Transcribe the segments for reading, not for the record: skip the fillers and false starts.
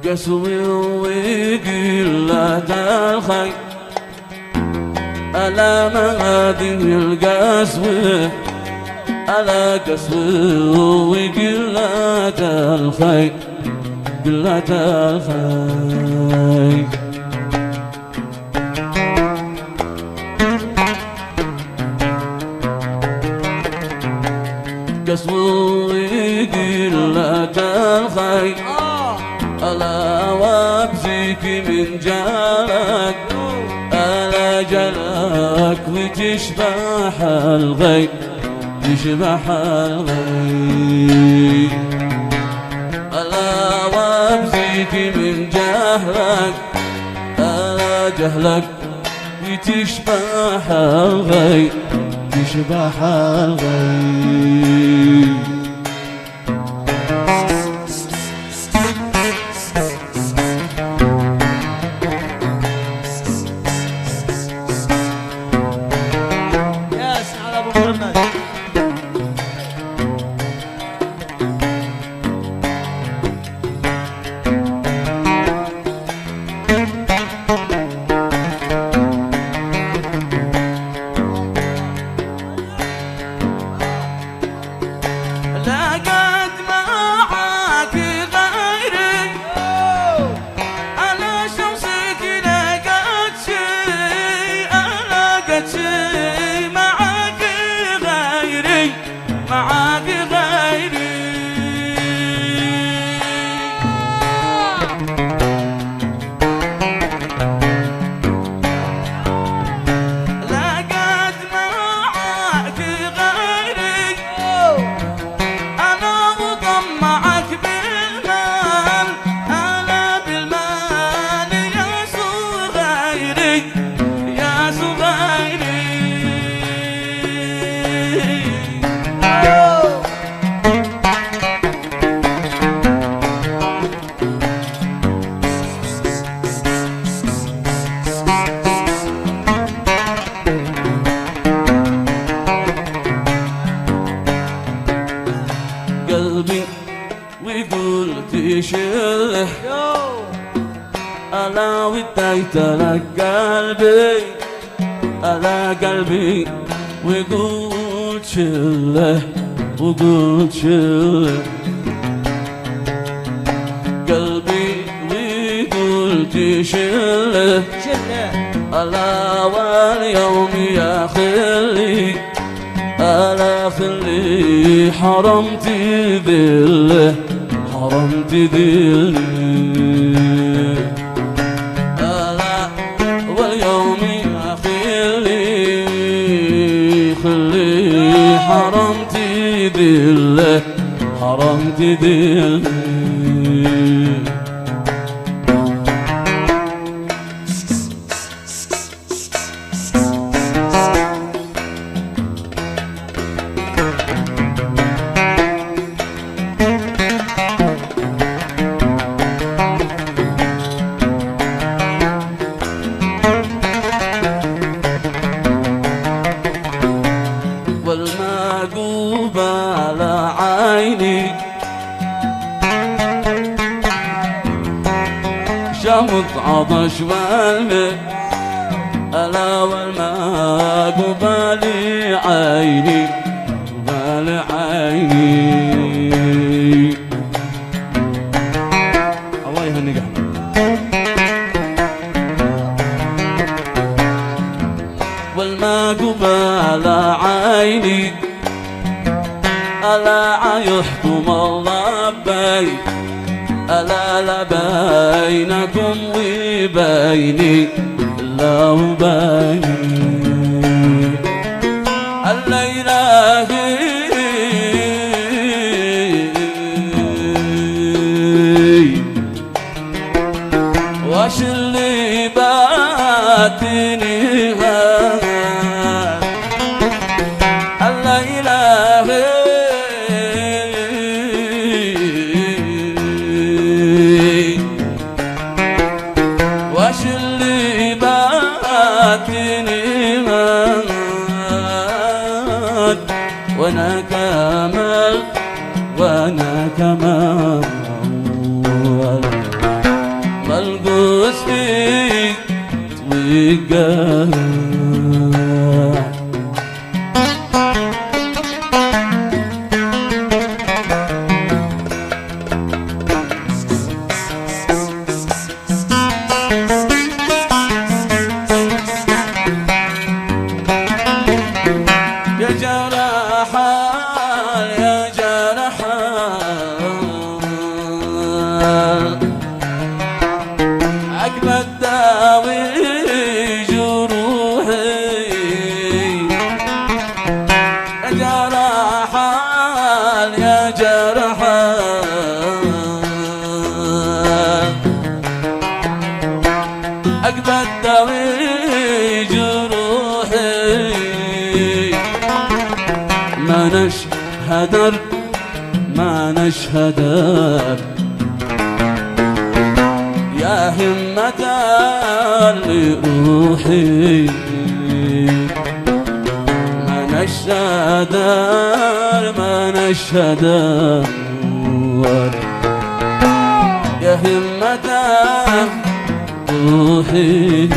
قسوي وقلة الخير ألا ما هذه القسوة ألا قسوي وقلة الخير قلة الخير قسوي قلة الخير ألا وابزيك من جالك ألا جلك وتشبح الغيب تشبح الغيب ألا وابزيك من جهلك ألا جهلك وتشبح الغيب تشبح الغيب قلبي ويقول تشله ألا وديت لك قلبي ألا قلبي ويقول شله وقول شله قلبي ويقول تشله ألا واليوم يا خلي ألا خلي حرمتي ذله حرمتي ذله ألا واليوم يا خلي حرمتي ذله حرمتي ذله والمعقوب على عيني شمط عطش والماء ألا والمعقوب لعيني ولعيني الله يهنيك أحمد والمعقوب على عيني ألا يحكم الله بي ألا لا بينكم وبيني إلا وبيني الليلة واش اللي باتني واش اللي باتني وانا كمال وانا كمال الدقات يا جرحا يا جرحا عقبة داوي جروحي يا جرحا يا جرحا عقبة داوي جروحي ما نشهدر ما نشهدر يا همة لروحي ما نشهدر ما نشهدر يا همة روحي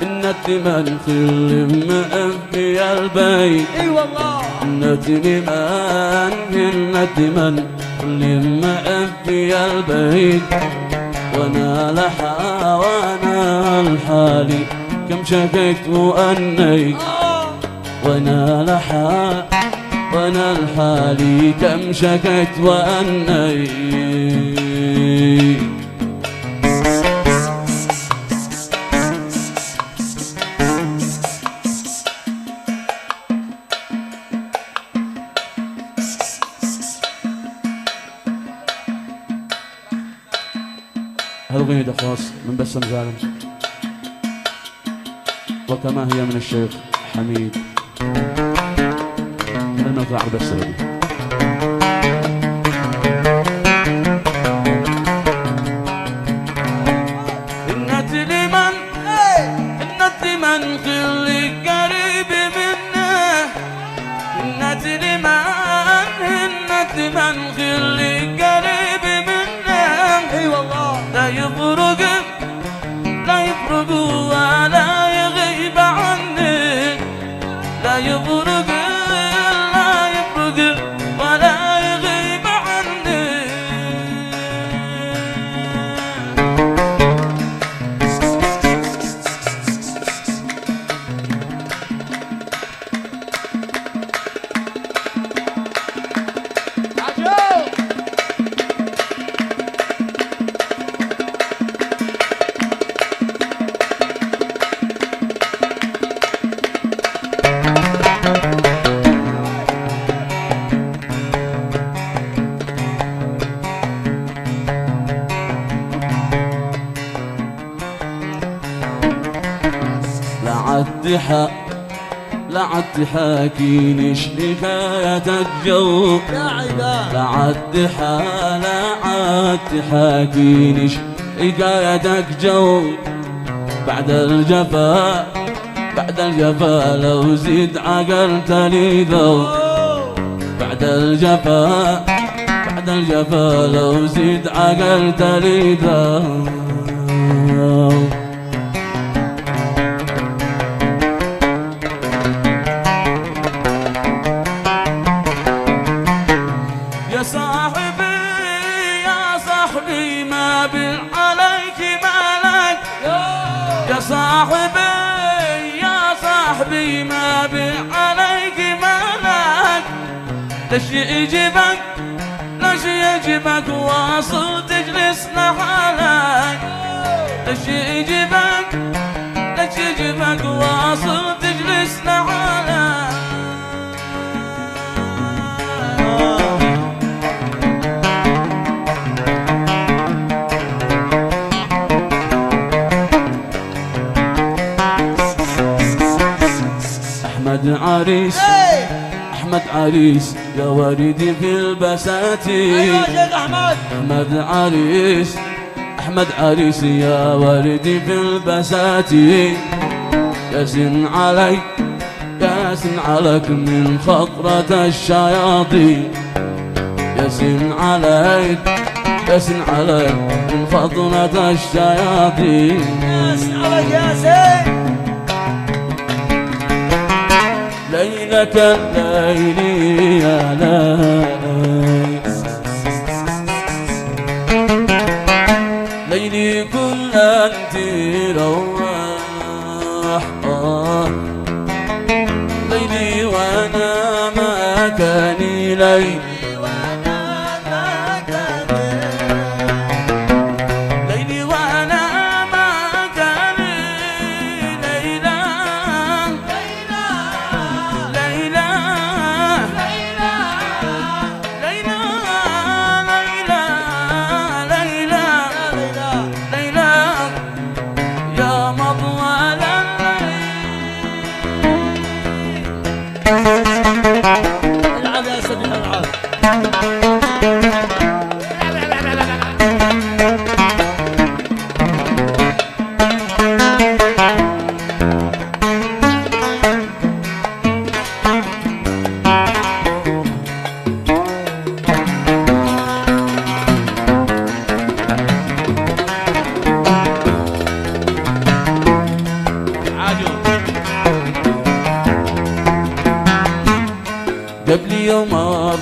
النت من كل في البيت اي والله النت من كل في البيت وانا لحى وانا الحالي كم شكيت واني وانا لحى وانا الحالي كم شكيت واني هالأغنية خاص من بسم زعلم وكما هي من الشيخ حميد الموقع عبد السعودي. النت لمن خلي قريب منه النت لمن خلي قريب منه اي والله لا يفرق ولا يغيب عني لا يفرق ولا يغيب عني لا عد حاكينيش حكايتك جو يا عباد لا عد حاكينيش حكايتك جو بعد الجفا لو زيد عقلت لي ذو بعد الجفا لو زيد عقلت لي ذو يا صاحبي ما بالعليك مالك يا صاحبي ما بالعليك مالك ليش يجيبك واصل تجلس لحالك ليش يجيبك واصل تجلس لحالك عريس أحمد عريس يا وردي في البساتين. أيوة شيخ أحمد. أحمد عريس أحمد عريس يا وردي في البساتين. ياسن عليك ياسن عليك من خطرة الشياطين. ياسن عليك ياسن عليك من خطرة الشياطين. ياسن عليك ياسين. ليلك الليل يا ليل ليلي كل أنت رواح ليلي وأنا مكاني ليلي العب يا سيدي العب. قبل يوم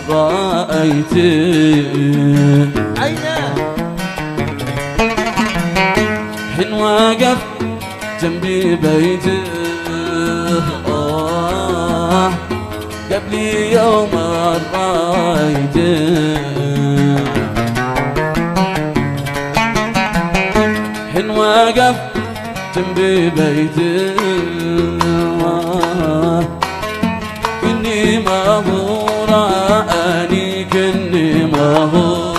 رأيتك عينه حين واقف جنبي بيتك قبل يوم رأيتك حين واقف جنبي بيتك ما هو رآني كني ما هو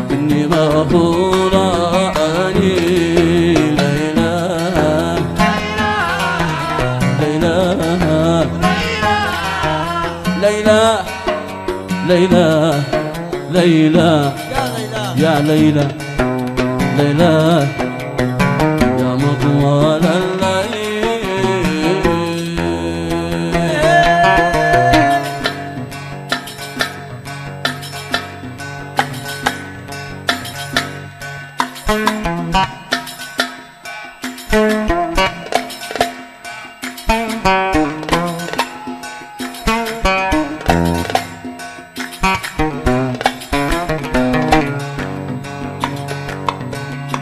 كني ما هو رآني. ليلى ليلى ليلى ليلى ليلى يا ليلى ليلى يا مطول الليل.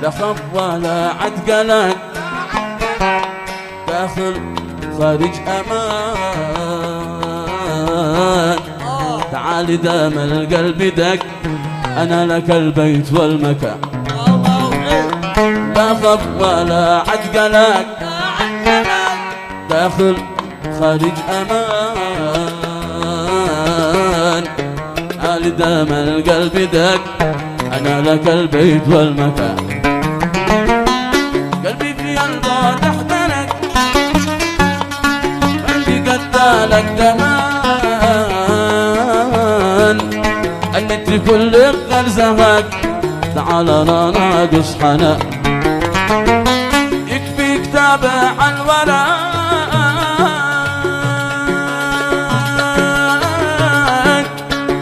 لا خف ولا عتقلك داخل خارج امان. تعال دام القلب دق انا لك البيت والمكان. لا خف ولا عتقلك داخل خارج امان. تعال دام القلب دق انا لك البيت والمكان. قلبي في البعد احترق عندي قتالك دمان. انت كل غرزهك تعال انا ناقص حنان. يكفيك تابع الورق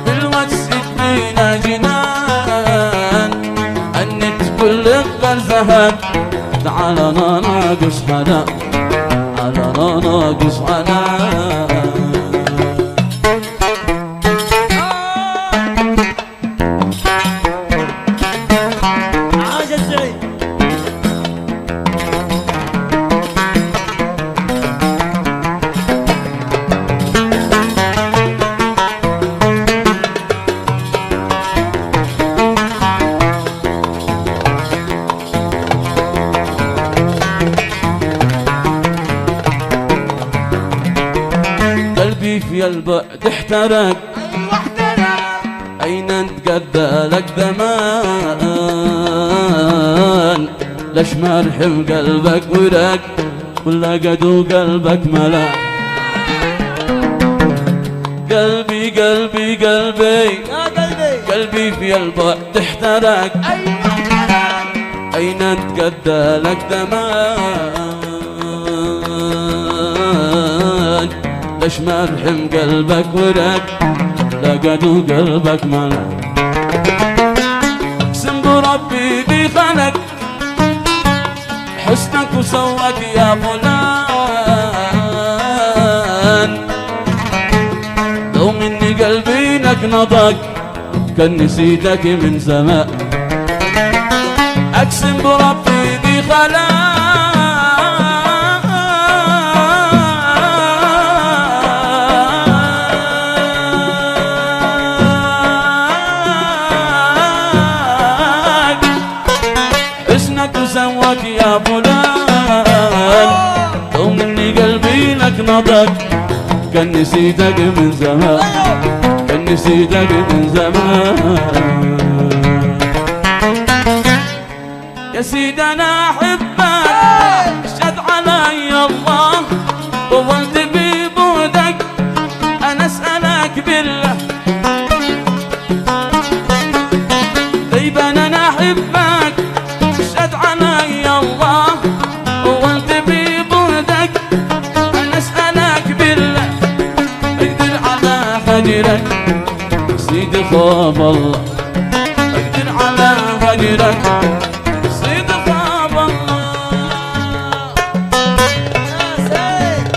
بالوجه فينا جنان. انت كل غرزهك تعال انا ناقص حنان. تعال انا ناقص حنان. عاش الزعيم. قلبي في البعد احترق أين تقدى لك زمان. ليش مرحم قلبك ورق ولا قدو قلبك ملا. قلبي قلبي قلبي يا قلبي قلبي في البعد احترق، أين تقدى لك دماج، ليش ما رحم قلبك ورق لا قدو قلبك ملا. اقسم بربي بي خلق حسنك وسواك يا فلان، لو مني قلبي نقنضك كان نسيتك من زمان. اقسم بربي بي خلق حسنك وسواك يا فلان، لو مني قلبي نقنضك كان نسيتك من زمان، كان نسيتك من زمان. يا سيدي انا احبك اشهد علي الله، طولت ببعدك انا اسالك بالله. طيب انا احبك اشهد علي الله، طولت ببعدك انا اسالك بالله. اقدر على فجرك سيدي خوف الله، اقدر على فجرك سيدي خوف الله. يا سيد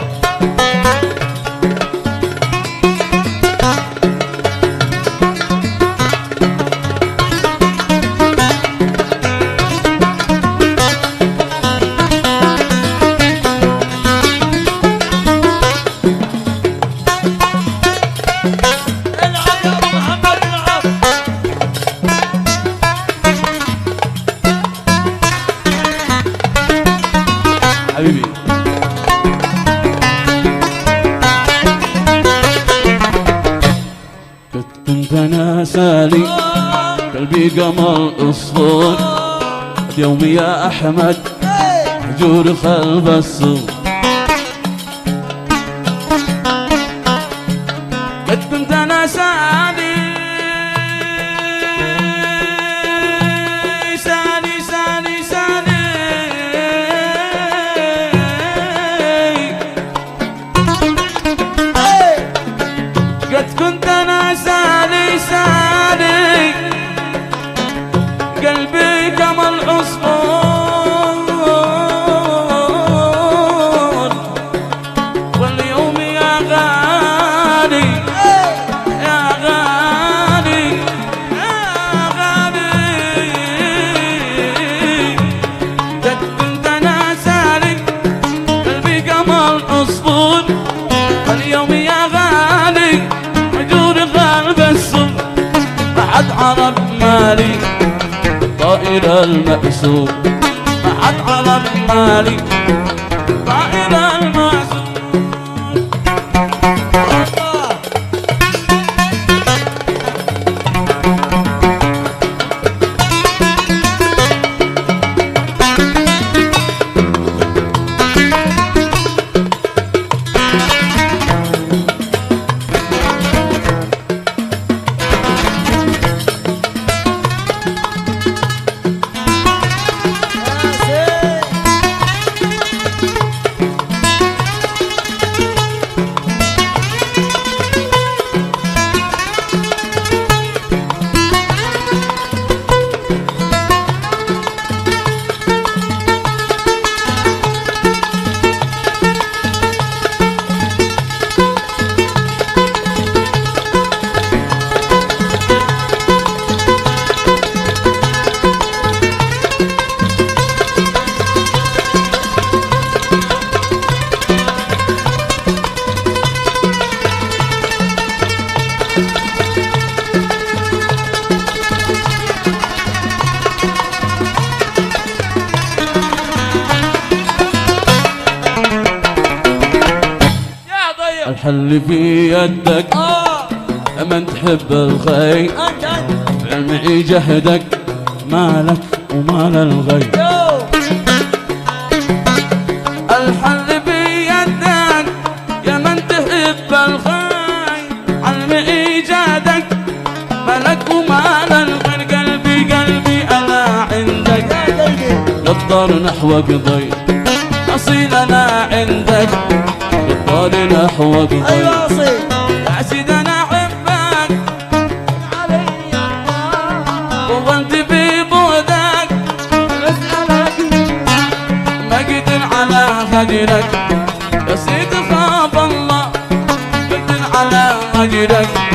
العب يا ابو محمد العب. حبيبي كنت انا سالي قلبي قمر الصوت، اليوم يا احمد هجور خلف السوق. قد كنت انا سالي سالي سالي سالي قد كنت انا سالي سالي قلبي كما العصفور، واليوم يا غالي يا غالي يا غالي قد كنت انا سالي قلبي كما العصفور، واليوم يا غالي مجور قلب السوق. ما حد عرف مالي طائر المأسور، ما حد عرف مالي طائر المأسور. الحل في يدك من تحب الخير، علمي جهدك مالك ومال الغير. الحل بالنظر نحوك ضيق أصيل أنا عندك بالطول نحوك ضيق أيوة أصيل يا سيد أنا أحبك علي الله وأنت في بعدك مسألك ما قدر على هجرك يا سيد خاف الله قدر على هجرك